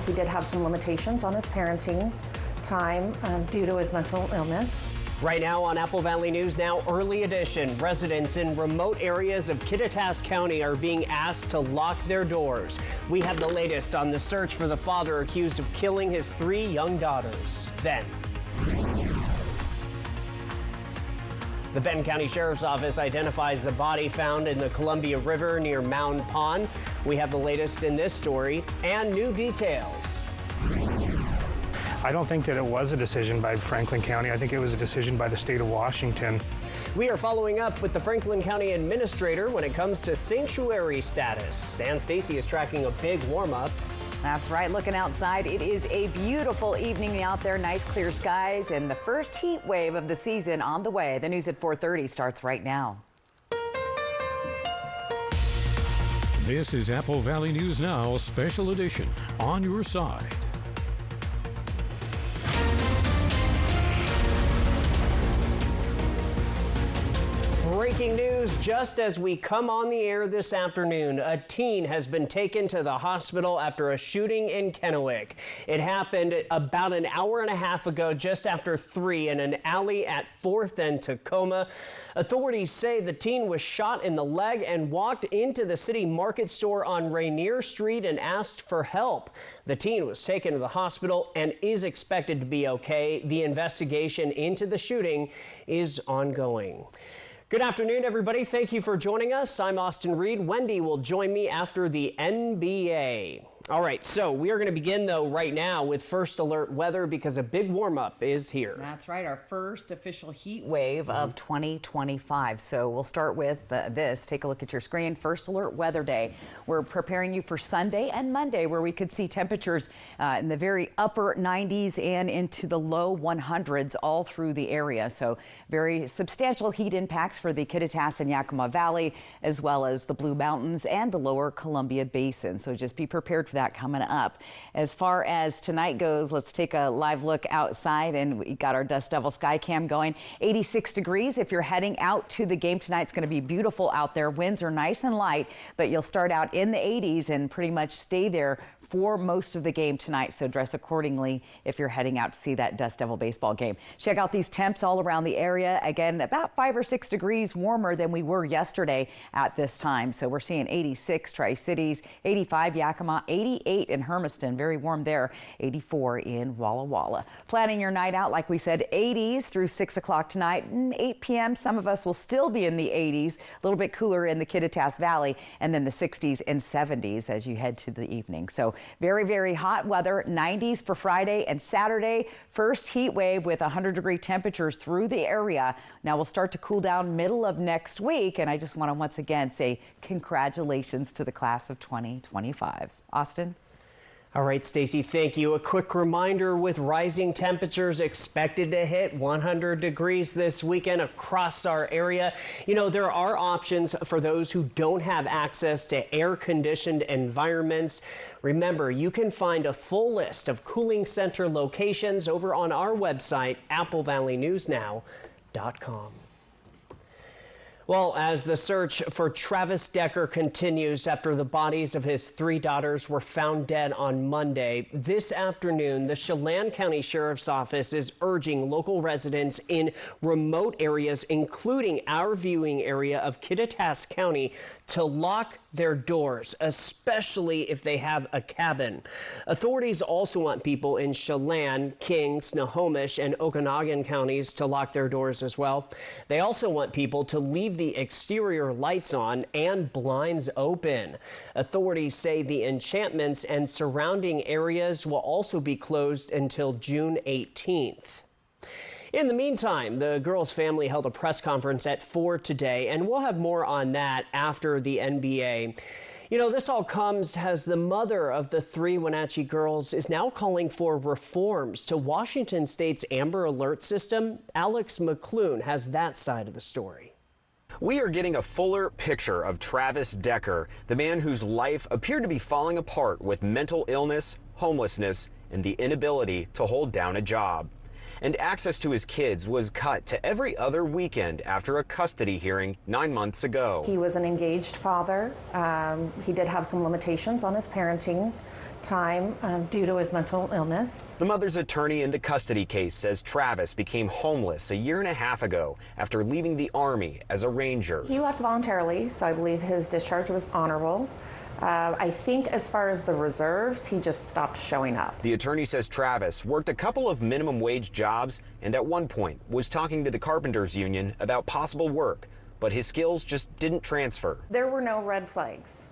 He did have some limitations on his parenting time due to his mental illness. Right now on Apple Valley News Now Early Edition, residents in remote areas of Kittitas County are being asked to lock their doors. We have the latest on the search for the father accused of killing his 3 young daughters. Then, the Benton County Sheriff's Office identifies the body found in the Columbia River near Mound Pond. We have the latest in this story and new details. I don't think that it was a decision by Franklin County. I think it was a decision by the state of Washington. We are following up with the Franklin County Administrator when it comes to sanctuary status. And Stacy is tracking a big warm-up. That's right, looking outside, it is a beautiful evening out there, nice clear skies, and the first heat wave of the season on the way. The news at 4:30 starts right now. This is Apple Valley News Now, Special Edition, on your side. Breaking news just as we come on the air this afternoon. A teen has been taken to the hospital after a shooting in Kennewick. It happened about an hour and a half ago, just after 3 in an alley at 4th and Tacoma. Authorities say the teen was shot in the leg and walked into the city market store on Rainier Street and asked for help. The teen was taken to the hospital and is expected to be okay. The investigation into the shooting is ongoing. Good afternoon, everybody. Thank you for joining us. I'm Austin Reed. Wendy will join me after the NBA. All right, so we are going to begin, though, right now with first alert weather because a big warm-up is here. That's right, our first official heat wave of 2025. So we'll start with this. Take a look at your screen. First alert weather day. We're preparing you for Sunday and Monday, where we could see temperatures in the very upper 90s and into the low 100s all through the area. So very substantial heat impacts for the Kittitas and Yakima Valley, as well as the Blue Mountains and the lower Columbia Basin. So just be prepared for that coming up. As far as tonight goes, let's take a live look outside, and we got our Dust Devil Sky Cam going. 86 degrees. If you're heading out to the game tonight, it's going to be beautiful out there. Winds are nice and light, but you'll start out in the 80s and pretty much stay there for most of the game tonight, so dress accordingly if you're heading out to see that Dust Devil baseball game. Check out these temps all around the area. Again, about 5 or 6 degrees warmer than we were yesterday at this time. So we're seeing 86 Tri-Cities, 85 Yakima, 88 in Hermiston, very warm there, 84 in Walla Walla. Planning your night out, like we said, 80s through 6 o'clock tonight, 8 p.m. Some of us will still be in the 80s, a little bit cooler in the Kittitas Valley, and then the 60s and 70s as you head to the evening. So very, very hot weather, 90s for Friday and Saturday. First heat wave with 100-degree temperatures through the area. Now we'll start to cool down middle of next week. And I just want to once again say congratulations to the class of 2025. Austin? All right, Stacy, thank you. A quick reminder, with rising temperatures expected to hit 100 degrees this weekend across our area, you know, there are options for those who don't have access to air-conditioned environments. Remember, you can find a full list of cooling center locations over on our website, applevalleynewsnow.com. Well, as the search for Travis Decker continues after the bodies of his 3 daughters were found dead on Monday, this afternoon, the Chelan County Sheriff's Office is urging local residents in remote areas, including our viewing area of Kittitas County, to lock their doors, especially if they have a cabin. Authorities also want people in Chelan, King, Snohomish, and Okanagan counties to lock their doors as well. They also want people to leave the exterior lights on and blinds open. Authorities say the enchantments and surrounding areas will also be closed until June 18th. In the meantime, the girls' family held a press conference at 4 today, and we'll have more on that after the NBA. You know, this all comes as the mother of the 3 Wenatchee girls is now calling for reforms to Washington State's Amber Alert system. Alex McClune has that side of the story. We are getting a fuller picture of Travis Decker, the man whose life appeared to be falling apart with mental illness, homelessness, and the inability to hold down a job. And access to his kids was cut to every other weekend after a custody hearing 9 months ago. He was an engaged father. He did have some limitations on his parenting time due to his mental illness. The mother's attorney in the custody case says Travis became homeless a year and a half ago after leaving the Army as a Ranger. He left voluntarily, so I believe his discharge was honorable. I think as far as the reserves, he just stopped showing up. The attorney says Travis worked a couple of minimum wage jobs and at one point was talking to the Carpenters Union about possible work, but his skills just didn't transfer. There were no red flags.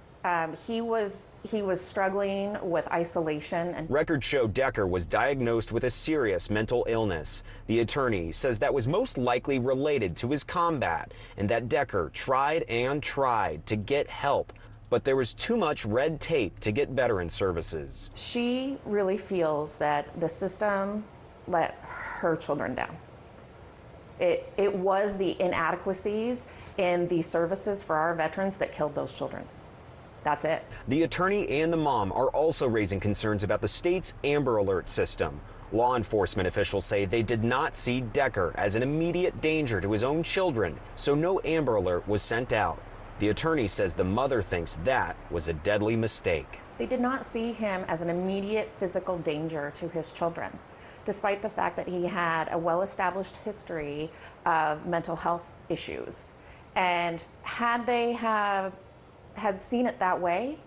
He was struggling with isolation. And Records show Decker was diagnosed with a serious mental illness. The attorney says that was most likely related to his combat and that Decker tried and tried to get help, but there was too much red tape to get veteran services. She really feels that the system let her children down. It was the inadequacies in the services for our veterans that killed those children. That's it. The attorney and the mom are also raising concerns about the state's Amber Alert system. Law enforcement officials say they did not see Decker as an immediate danger to his own children, so no Amber Alert was sent out. The attorney says the mother thinks that was a deadly mistake. They did not see him as an immediate physical danger to his children, despite the fact that he had a well-established history of mental health issues. And had they had seen it that way,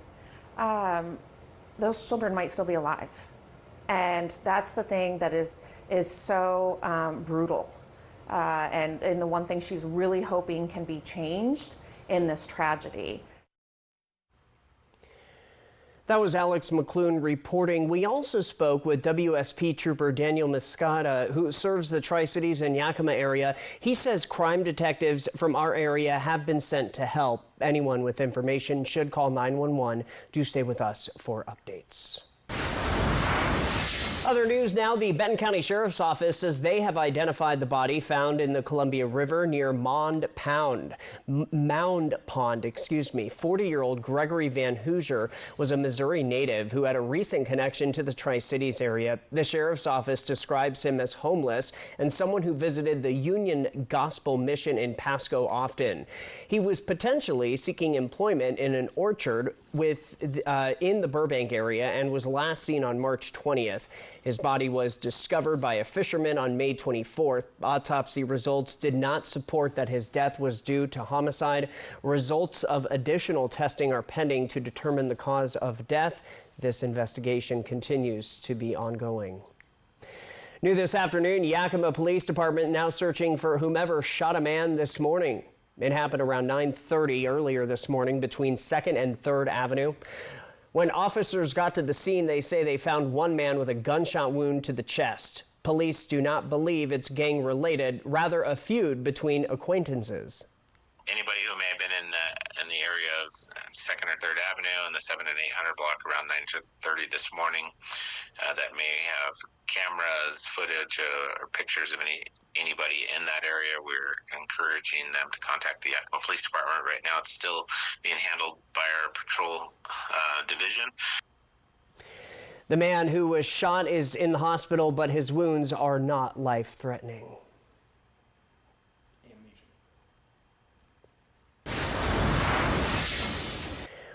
those children might still be alive. And that's the thing that is so brutal. And the one thing she's really hoping can be changed in this tragedy. That was Alex McClune reporting. We also spoke with WSP Trooper Daniel Mascata, who serves the Tri-Cities and Yakima area. He says crime detectives from our area have been sent to help. Anyone with information should call 911. Do stay with us for updates. Other news now, the Benton County Sheriff's Office says they have identified the body found in the Columbia River near Mound Pond. 40-year-old Gregory Van Hoosier was a Missouri native who had a recent connection to the Tri-Cities area. The Sheriff's Office describes him as homeless and someone who visited the Union Gospel Mission in Pasco often. He was potentially seeking employment in an orchard in the Burbank area and was last seen on March 20th. His body was discovered by a fisherman on May 24th. Autopsy results did not support that his death was due to homicide. Results of additional testing are pending to determine the cause of death. This investigation continues to be ongoing. New this afternoon, Yakima Police Department now searching for whomever shot a man this morning. It happened around 9:30 earlier this morning between 2nd and 3rd Avenue. When officers got to the scene, they say they found one man with a gunshot wound to the chest. Police do not believe it's gang-related, rather a feud between acquaintances. Anybody who may have been in the area of 2nd or 3rd Avenue and the 7 and 800 block around 9:30 this morning that may have cameras, footage, or pictures of anybody in that area, we're encouraging them to contact the Yakima Police Department. Right now, it's still being handled by our patrol division. The man who was shot is in the hospital, but his wounds are not life-threatening.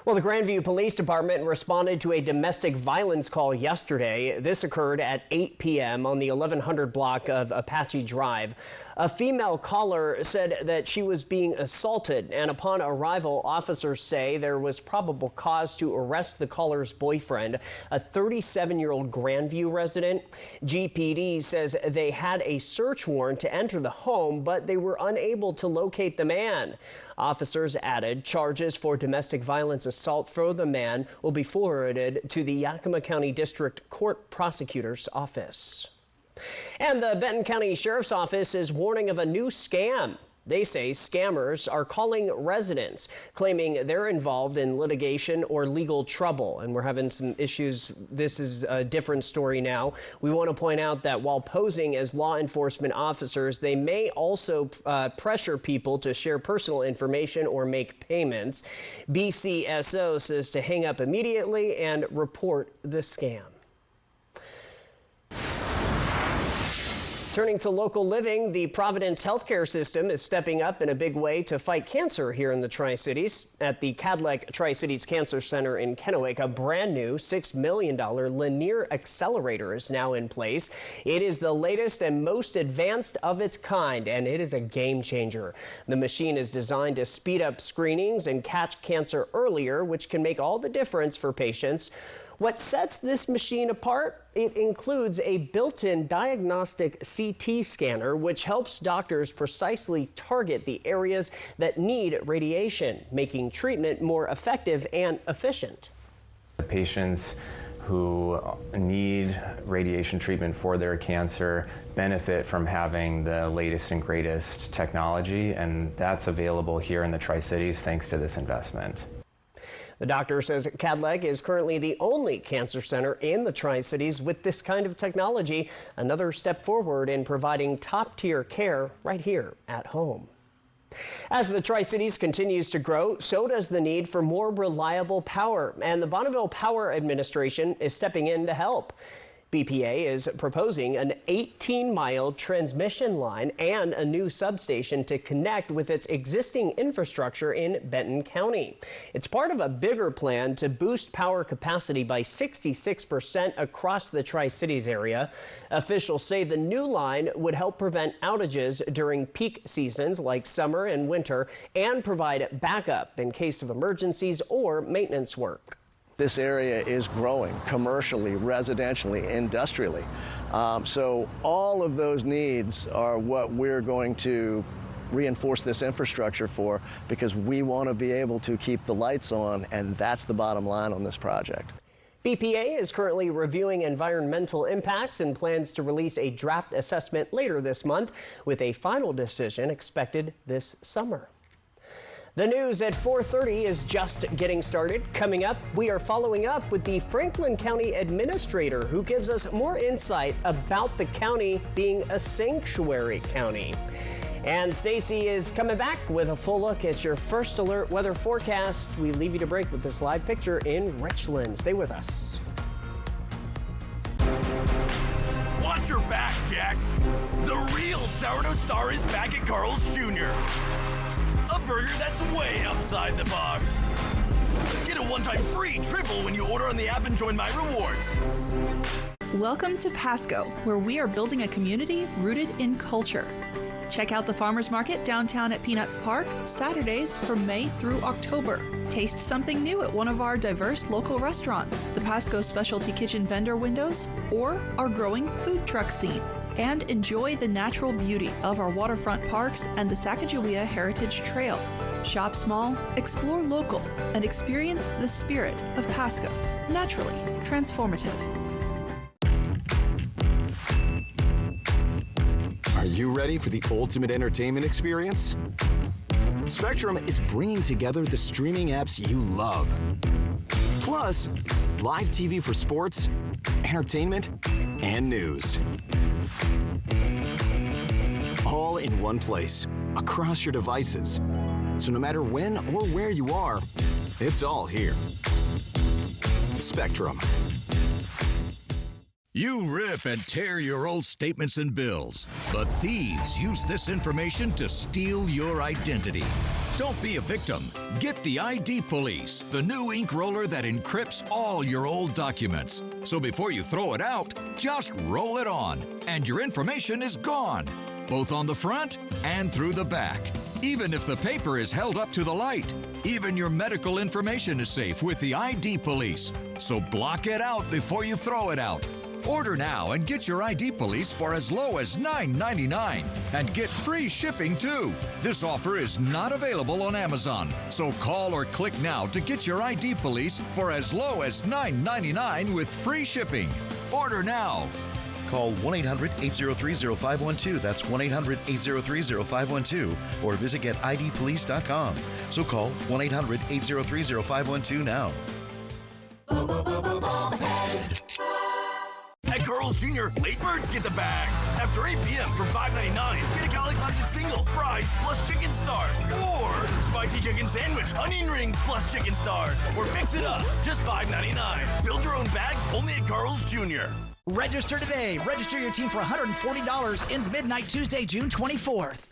Well, the Grandview Police Department responded to a domestic violence call yesterday. This occurred at 8 p.m. on the 1100 block of Apache Drive. A female caller said that she was being assaulted, and upon arrival, officers say there was probable cause to arrest the caller's boyfriend, a 37-year-old Grandview resident. GPD says they had a search warrant to enter the home, but they were unable to locate the man. Officers added charges for domestic violence assault for the man will be forwarded to the Yakima County District Court Prosecutor's Office. And the Benton County Sheriff's Office is warning of a new scam. They say scammers are calling residents, claiming they're involved in litigation or legal trouble. And we're having some issues. This is a different story now. We want to point out that while posing as law enforcement officers, they may also pressure people to share personal information or make payments. BCSO says to hang up immediately and report the scam. Turning to local living, the Providence healthcare system is stepping up in a big way to fight cancer here in the Tri-Cities. At the Cadleck Tri-Cities Cancer Center in Kennewick, a brand new $6 million linear accelerator is now in place. It is the latest and most advanced of its kind, and it is a game changer. The machine is designed to speed up screenings and catch cancer earlier, which can make all the difference for patients. What sets this machine apart? It includes a built-in diagnostic CT scanner, which helps doctors precisely target the areas that need radiation, making treatment more effective and efficient. The patients who need radiation treatment for their cancer benefit from having the latest and greatest technology, and that's available here in the Tri-Cities thanks to this investment. The doctor says Cadleck is currently the only cancer center in the Tri-Cities with this kind of technology, another step forward in providing top-tier care right here at home. As the Tri-Cities continues to grow, so does the need for more reliable power, and the Bonneville Power Administration is stepping in to help. BPA is proposing an 18-mile transmission line and a new substation to connect with its existing infrastructure in Benton County. It's part of a bigger plan to boost power capacity by 66% across the Tri-Cities area. Officials say the new line would help prevent outages during peak seasons like summer and winter and provide backup in case of emergencies or maintenance work. This area is growing commercially, residentially, industrially. So all of those needs are what we're going to reinforce this infrastructure for, because we want to be able to keep the lights on, and that's the bottom line on this project. BPA is currently reviewing environmental impacts and plans to release a draft assessment later this month, with a final decision expected this summer. The news at 4:30 is just getting started. Coming up, we are following up with the Franklin County Administrator, who gives us more insight about the county being a sanctuary county. And Stacy is coming back with a full look at your first alert weather forecast. We leave you to break with this live picture in Richland. Stay with us. Watch your back, Jack. The real sourdough star is back at Carl's Jr. A burger that's way outside the box. Get a one-time free triple when you order on the app and join My Rewards. Welcome to Pasco, where we are building a community rooted in culture. Check out the Farmers Market downtown at Peanuts Park, Saturdays from May through October. Taste something new at one of our diverse local restaurants, the Pasco Specialty Kitchen vendor windows, or our growing food truck scene. And enjoy the natural beauty of our waterfront parks and the Sacagawea Heritage Trail. Shop small, explore local, and experience the spirit of Pasco. Naturally transformative. Are you ready for the ultimate entertainment experience? Spectrum is bringing together the streaming apps you love. Plus, live TV for sports, entertainment, and news. All in one place, across your devices. So no matter when or where you are, it's all here. Spectrum. You rip and tear your old statements and bills, but thieves use this information to steal your identity. Don't be a victim. Get the ID Police, the new ink roller that encrypts all your old documents. So before you throw it out, just roll it on, and your information is gone, both on the front and through the back. Even if the paper is held up to the light, even your medical information is safe with the ID Police. So block it out before you throw it out. Order now and get your ID Police for as low as $9.99 and get free shipping too. This offer is not available on Amazon, so call or click now to get your ID Police for as low as $9.99 with free shipping. Order now. Call 1-800-803-0512. That's 1-800-803-0512. Or visit getidpolice.com. So call 1-800-803-0512 now. At Carl's Carl's Jr., late birds get the bag. After 8 p.m. for $5.99, get a Cali Classic single, fries plus chicken stars. Or spicy chicken sandwich, onion rings plus chicken stars. Or mix it up, just $5.99. Build your own bag only at Carl's Jr. Register today. Register your team for $140. Ends midnight Tuesday, June 24th.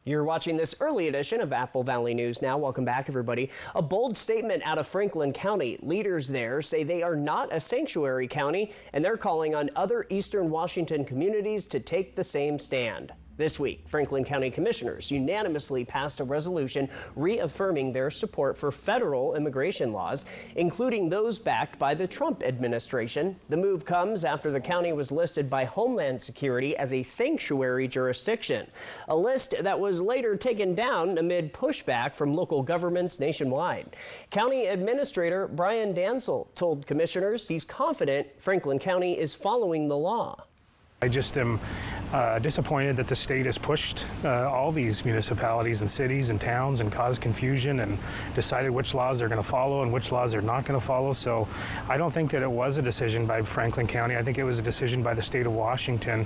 You're watching this early edition of Apple Valley News Now. Welcome back, everybody. A bold statement out of Franklin County. Leaders there say they are not a sanctuary county, and they're calling on other Eastern Washington communities to take the same stand. This week, Franklin County commissioners unanimously passed a resolution reaffirming their support for federal immigration laws, including those backed by the Trump administration. The move comes after the county was listed by Homeland Security as a sanctuary jurisdiction, a list that was later taken down amid pushback from local governments nationwide. County Administrator Brian Dansel told commissioners he's confident Franklin County is following the law. I just am disappointed that the state has pushed all these municipalities and cities and towns and caused confusion and decided which laws they're going to follow and which laws they're not going to follow. So I don't think that it was a decision by Franklin County. I think it was a decision by the state of Washington.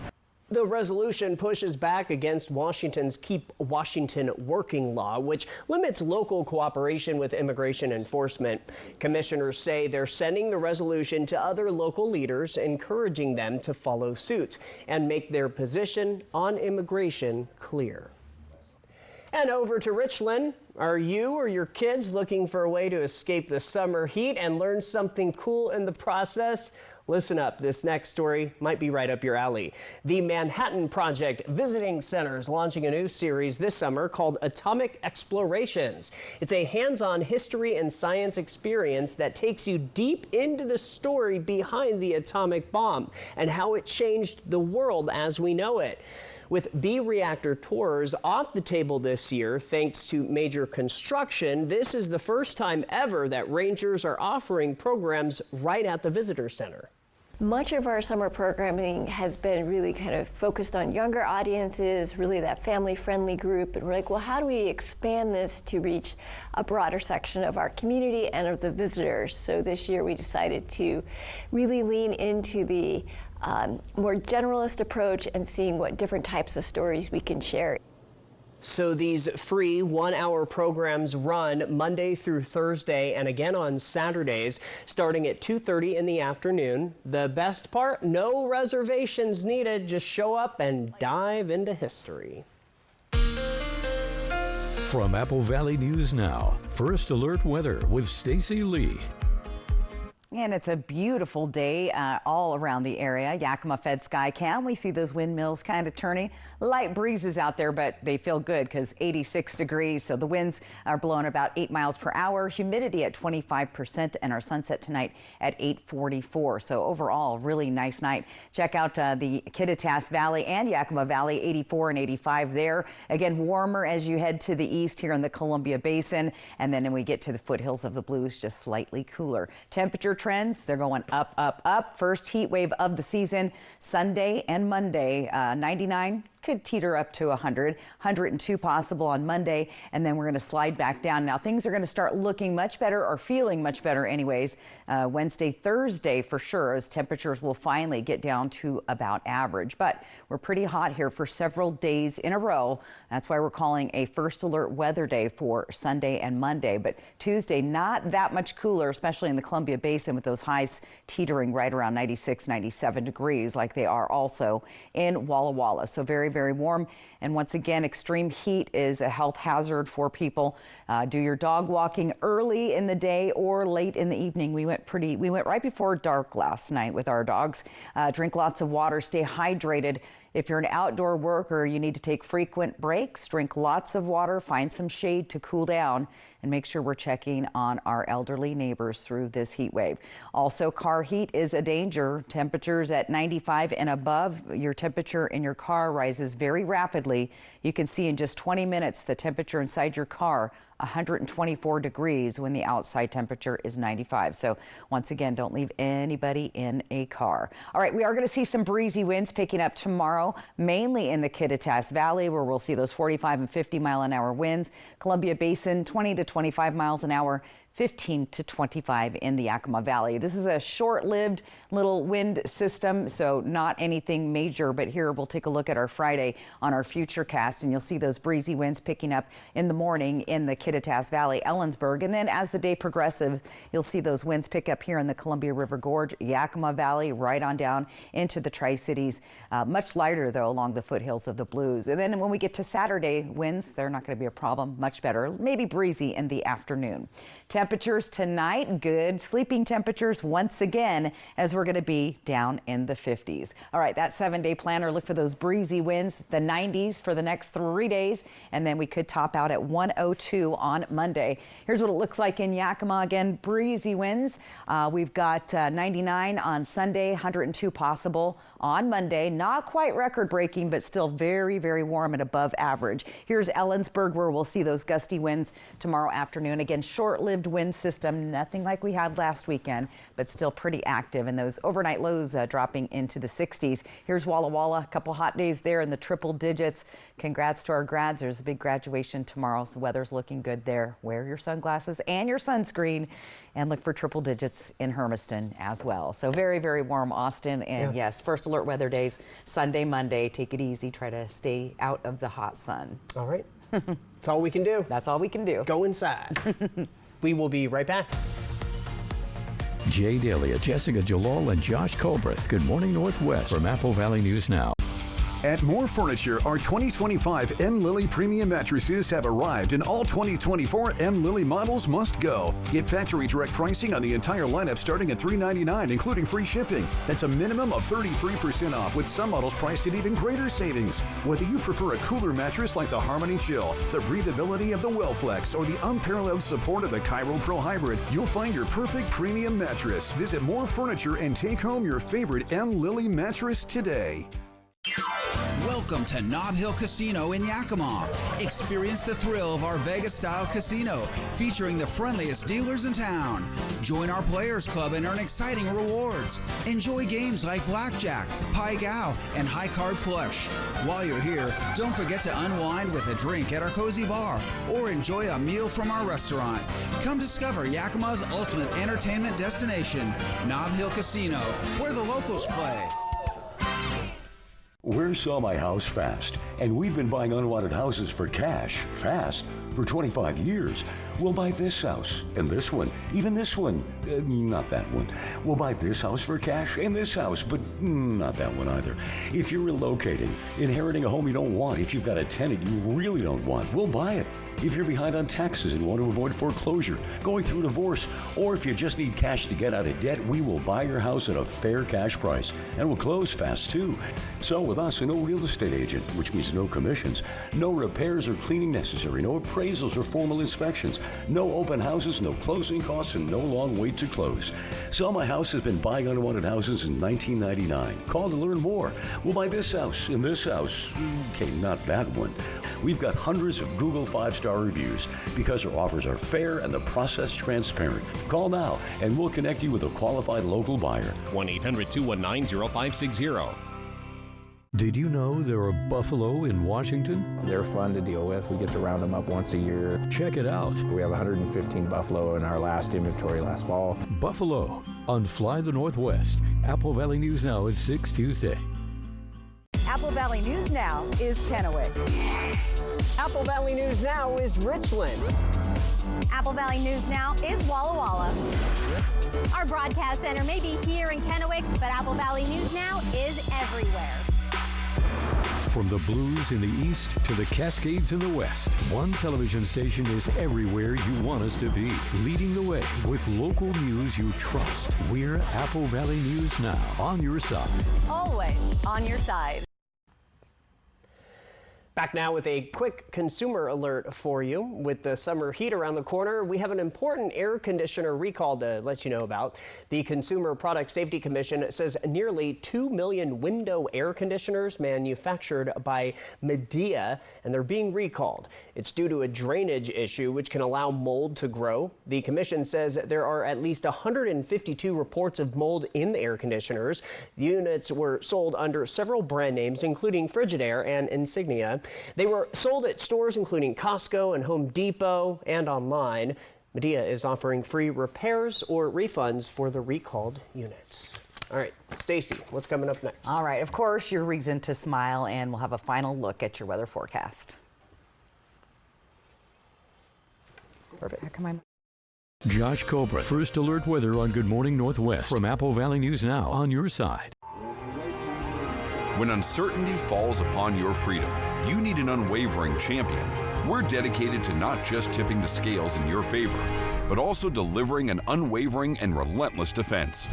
The resolution pushes back against Washington's Keep Washington Working law, which limits local cooperation with immigration enforcement. Commissioners say they're sending the resolution to other local leaders, encouraging them to follow suit and make their position on immigration clear. And over to Richland. Are you or your kids looking for a way to escape the summer heat and learn something cool in the process? Listen up, this next story might be right up your alley. The Manhattan Project Visiting Center is launching a new series this summer called Atomic Explorations. It's a hands-on history and science experience that takes you deep into the story behind the atomic bomb and how it changed the world as we know it. With B-reactor tours off the table this year, thanks to major construction, this is the first time ever that rangers are offering programs right at the visitor center. Much of our summer programming has been really kind of focused on younger audiences, really that family-friendly group, and we're like, well, how do we expand this to reach a broader section of our community and of the visitors? So this year we decided to really lean into the more generalist approach and seeing what different types of stories we can share. So these free one-hour programs run Monday through Thursday and again on Saturdays, starting at 2:30 in the afternoon. The best part, no reservations needed. Just show up and dive into history. From Apple Valley News Now, First Alert Weather with Stacy Lee. And it's a beautiful day all around the area. Yakima Fed Sky Cam, we see those windmills kind of turning. Light breezes out there, but they feel good because 86 degrees. So the winds are blowing about 8 miles per hour. Humidity at 25% and our sunset tonight at 8:44. So overall, really nice night. Check out the Kittitas Valley and Yakima Valley, 84 and 85 there. Again, warmer as you head to the east here in the Columbia Basin. And then when we get to the foothills of the Blues, just slightly cooler. Temperature trends, they're going up, up, up. First heat wave of the season, Sunday and Monday, 99. Could teeter up to 100, 102 possible on Monday, and then we're going to slide back down. Now things are going to start looking much better, or feeling much better anyways, Wednesday, Thursday for sure, as temperatures will finally get down to about average. But we're pretty hot here for several days in a row. That's why we're calling a first alert weather day for Sunday and Monday. But Tuesday, not that much cooler, especially in the Columbia Basin with those highs teetering right around 96, 97 degrees like they are also in Walla Walla. So very, very warm. And once again, extreme heat is a health hazard for people. Do your dog walking early in the day or late in the evening. We went right before dark last night with our dogs. Drink lots of water, stay hydrated. If you're an outdoor worker, you need to take frequent breaks, drink lots of water, find some shade to cool down, and make sure we're checking on our elderly neighbors through this heat wave. Also, car heat is a danger. Temperatures at 95 and above, your temperature in your car rises very rapidly. You can see in just 20 minutes the temperature inside your car 124 degrees when the outside temperature is 95. So once again, don't leave anybody in a car. All right, we are going to see some breezy winds picking up tomorrow, mainly in the Kittitas Valley, where we'll see those 45 and 50 mile an hour winds. Columbia Basin, 20 to 25 miles an hour. 15 to 25 in the Yakima Valley. This is a short-lived little wind system, so not anything major, but here we'll take a look at our Friday on our Futurecast, and you'll see those breezy winds picking up in the morning in the Kittitas Valley, Ellensburg, and then as the day progresses, you'll see those winds pick up here in the Columbia River Gorge, Yakima Valley, right on down into the Tri-Cities. Much lighter, though, along the foothills of the Blues. And then when we get to Saturday, winds, they're not going to be a problem, much better, maybe breezy in the afternoon. Temperatures tonight, good. Sleeping temperatures once again as we're going to be down in the 50s. All right, that 7-day planner, look for those breezy winds, the 90s for the next 3 days, and then we could top out at 102 on Monday. Here's what it looks like in Yakima. Again, breezy winds. We've got 99 on Sunday, 102 possible on Monday. Not quite record-breaking, but still very, very warm and above average. Here's Ellensburg, where we'll see those gusty winds tomorrow afternoon. Again, short-lived wind system, nothing like we had last weekend, but still pretty active, and those overnight lows dropping into the 60s. Here's Walla Walla, a couple hot days there in the triple digits. Congrats to our grads. There's a big graduation tomorrow, so the weather's looking good there. Wear your sunglasses and your sunscreen, and look for triple digits in Hermiston as well. So very, very warm, Austin, and yes, first alert weather days, Sunday, Monday. Take it easy. Try to stay out of the hot sun. All right. That's all we can do. That's all we can do. Go inside. We will be right back. Jay Dalia, Jessica Jalal, and Josh Colbreth. Good morning, Northwest from Apple Valley News Now. At Moore Furniture, our 2025 M. Lily premium mattresses have arrived, and all 2024 M. Lily models must go. Get factory direct pricing on the entire lineup starting at $399, including free shipping. That's a minimum of 33% off, with some models priced at even greater savings. Whether you prefer a cooler mattress like the Harmony Chill, the breathability of the WellFlex, or the unparalleled support of the Cairo Pro Hybrid, you'll find your perfect premium mattress. Visit Moore Furniture and take home your favorite M. Lily mattress today. Welcome to Nob Hill Casino in Yakima. Experience the thrill of our Vegas-style casino, featuring the friendliest dealers in town. Join our Players Club and earn exciting rewards. Enjoy games like Blackjack, Pai Gow, and High Card Flush. While you're here, don't forget to unwind with a drink at our cozy bar or enjoy a meal from our restaurant. Come discover Yakima's ultimate entertainment destination, Nob Hill Casino, where the locals play. We're Sell My House Fast, and we've been buying unwanted houses for cash, fast, for 25 years. We'll buy this house, and this one, even this one, not that one. We'll buy this house for cash, and this house, but not that one either. If you're relocating, inheriting a home you don't want, if you've got a tenant you really don't want, we'll buy it. If you're behind on taxes and want to avoid foreclosure, going through divorce, or if you just need cash to get out of debt, we will buy your house at a fair cash price, and we'll close fast too. So with us, no real estate agent, which means no commissions, no repairs or cleaning necessary, no appraisals or formal inspections, no open houses, no closing costs, and no long wait to close. Sell My House has been buying unwanted houses since 1999. Call to learn more. We'll buy this house and this house. Okay, not that one. We've got hundreds of Google 5-star reviews because our offers are fair and the process transparent. Call now and we'll connect you with a qualified local buyer. 1-800-219-0560. Did you know there are buffalo in Washington? They're fun to deal with. We get to round them up once a year. Check it out. We have 115 buffalo in our last inventory last fall. Buffalo on Fly the Northwest. Apple Valley News Now at 6 Tuesday. Apple Valley News Now is Kennewick. Apple Valley News Now is Richland. Apple Valley News Now is Walla Walla. Our broadcast center may be here in Kennewick, but Apple Valley News Now is everywhere. From the Blues in the east to the Cascades in the west, one television station is everywhere you want us to be. Leading the way with local news you trust. We're Apple Valley News Now, on your side. Always on your side. Back now with a quick consumer alert for you. With the summer heat around the corner, we have an important air conditioner recall to let you know about. The Consumer Product Safety Commission says nearly 2 million window air conditioners manufactured by Midea, and they're being recalled. It's due to a drainage issue which can allow mold to grow. The commission says there are at least 152 reports of mold in the air conditioners. The units were sold under several brand names, including Frigidaire and Insignia. They were sold at stores including Costco and Home Depot and online. Medea is offering free repairs or refunds for the recalled units. All right, Stacy, what's coming up next? All right, of course, your reason to smile, and we'll have a final look at your weather forecast. Perfect. How come I'm... Josh Cobra, First Alert Weather on Good Morning Northwest from Apple Valley News Now, on your side. When uncertainty falls upon your freedom, you need an unwavering champion. We're dedicated to not just tipping the scales in your favor, but also delivering an unwavering and relentless defense.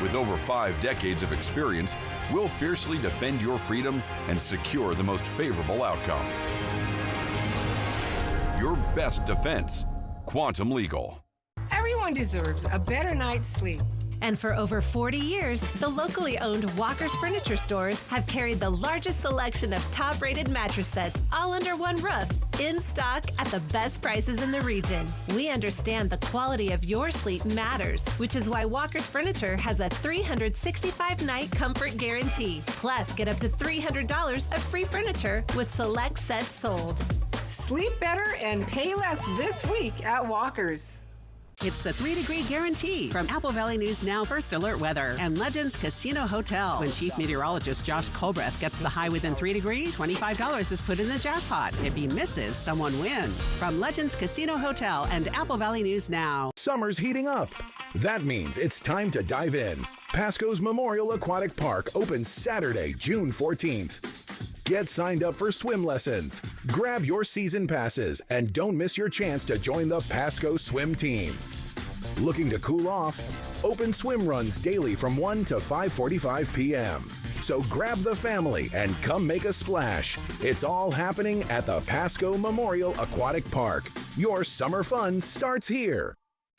With over 5 decades of experience, we'll fiercely defend your freedom and secure the most favorable outcome. Your best defense, Quantum Legal. Everyone deserves a better night's sleep. And for over 40 years, the locally owned Walker's Furniture Stores have carried the largest selection of top-rated mattress sets all under one roof, in stock at the best prices in the region. We understand the quality of your sleep matters, which is why Walker's Furniture has a 365-night comfort guarantee. Plus, get up to $300 of free furniture with select sets sold. Sleep better and pay less this week at Walker's. It's the 3-degree guarantee from Apple Valley News Now First Alert Weather and Legends Casino Hotel. When Chief Meteorologist Josh Colbreth gets the high within 3 degrees, $25 is put in the jackpot. If he misses, someone wins. From Legends Casino Hotel and Apple Valley News Now. Summer's heating up. That means it's time to dive in. Pasco's Memorial Aquatic Park opens Saturday, June 14th. Get signed up for swim lessons. Grab your season passes and don't miss your chance to join the Pasco swim team. Looking to cool off? Open swim runs daily from 1 to 5:45 p.m. So grab the family and come make a splash. It's all happening at the Pasco Memorial Aquatic Park. Your summer fun starts here.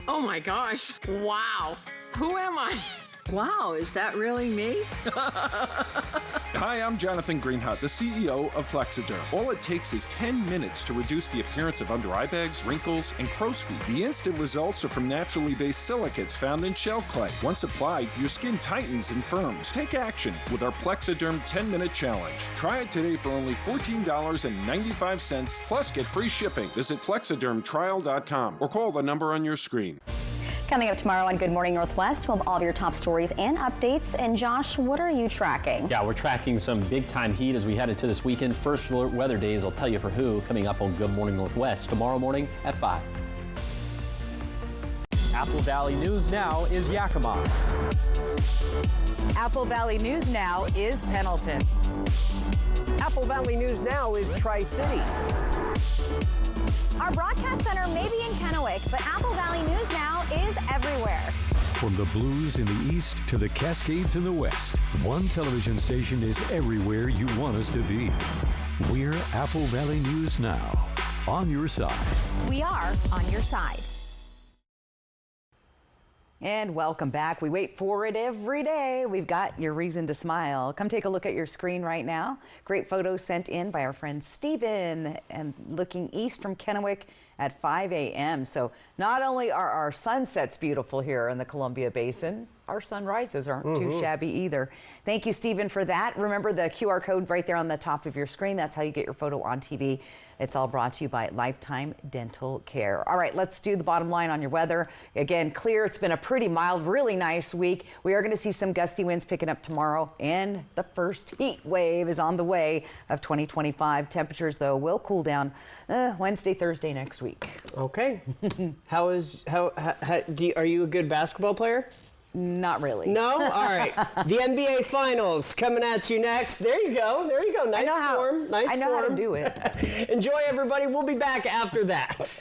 Oh my gosh, wow. Who am I? Wow, is that really me? Hi, I'm Jonathan Greenhut, the CEO of Plexiderm. All it takes is 10 minutes to reduce the appearance of under eye bags, wrinkles, and crow's feet. The instant results are from naturally based silicates found in shell clay. Once applied, your skin tightens and firms. Take action with our Plexiderm 10-minute challenge. Try it today for only $14.95, plus get free shipping. Visit plexidermtrial.com or call the number on your screen. Coming up tomorrow on Good Morning Northwest, we'll have all of your top stories and updates. And Josh, what are you tracking? Yeah, we're tracking some big-time heat as we head into this weekend. First Alert Weather Days will tell you for who coming up on Good Morning Northwest tomorrow morning at 5. Apple Valley News Now is Yakima. Apple Valley News Now is Pendleton. Apple Valley News Now is Tri-Cities. Our broadcast center may be in Kennewick, but Apple Valley News Now is everywhere. From the Blues in the east to the Cascades in the west, one television station is everywhere you want us to be. We're Apple Valley News Now, on your side. We are on your side. And welcome back. We wait for it every day. We've got your reason to smile. Come take a look at your screen right now. Great photos sent in by our friend Steven, and looking east from Kennewick at 5 a.m. So not only are our sunsets beautiful here in the Columbia Basin, our sunrises aren't too shabby either. Thank you, Steven, for that. Remember the QR code right there on the top of your screen. That's how you get your photo on TV. It's all brought to you by Lifetime Dental Care. All right, let's do the bottom line on your weather. Again, clear. It's been a pretty mild, really nice week. We are going to see some gusty winds picking up tomorrow, and the first heat wave is on the way of 2025. Temperatures, though, will cool down Wednesday, Thursday next week. Okay. Are you a good basketball player? Not really. No? All right. The NBA Finals coming at you next. There you go. There you go. Nice form. Nice form. I know how to do it. Enjoy, everybody. We'll be back after that.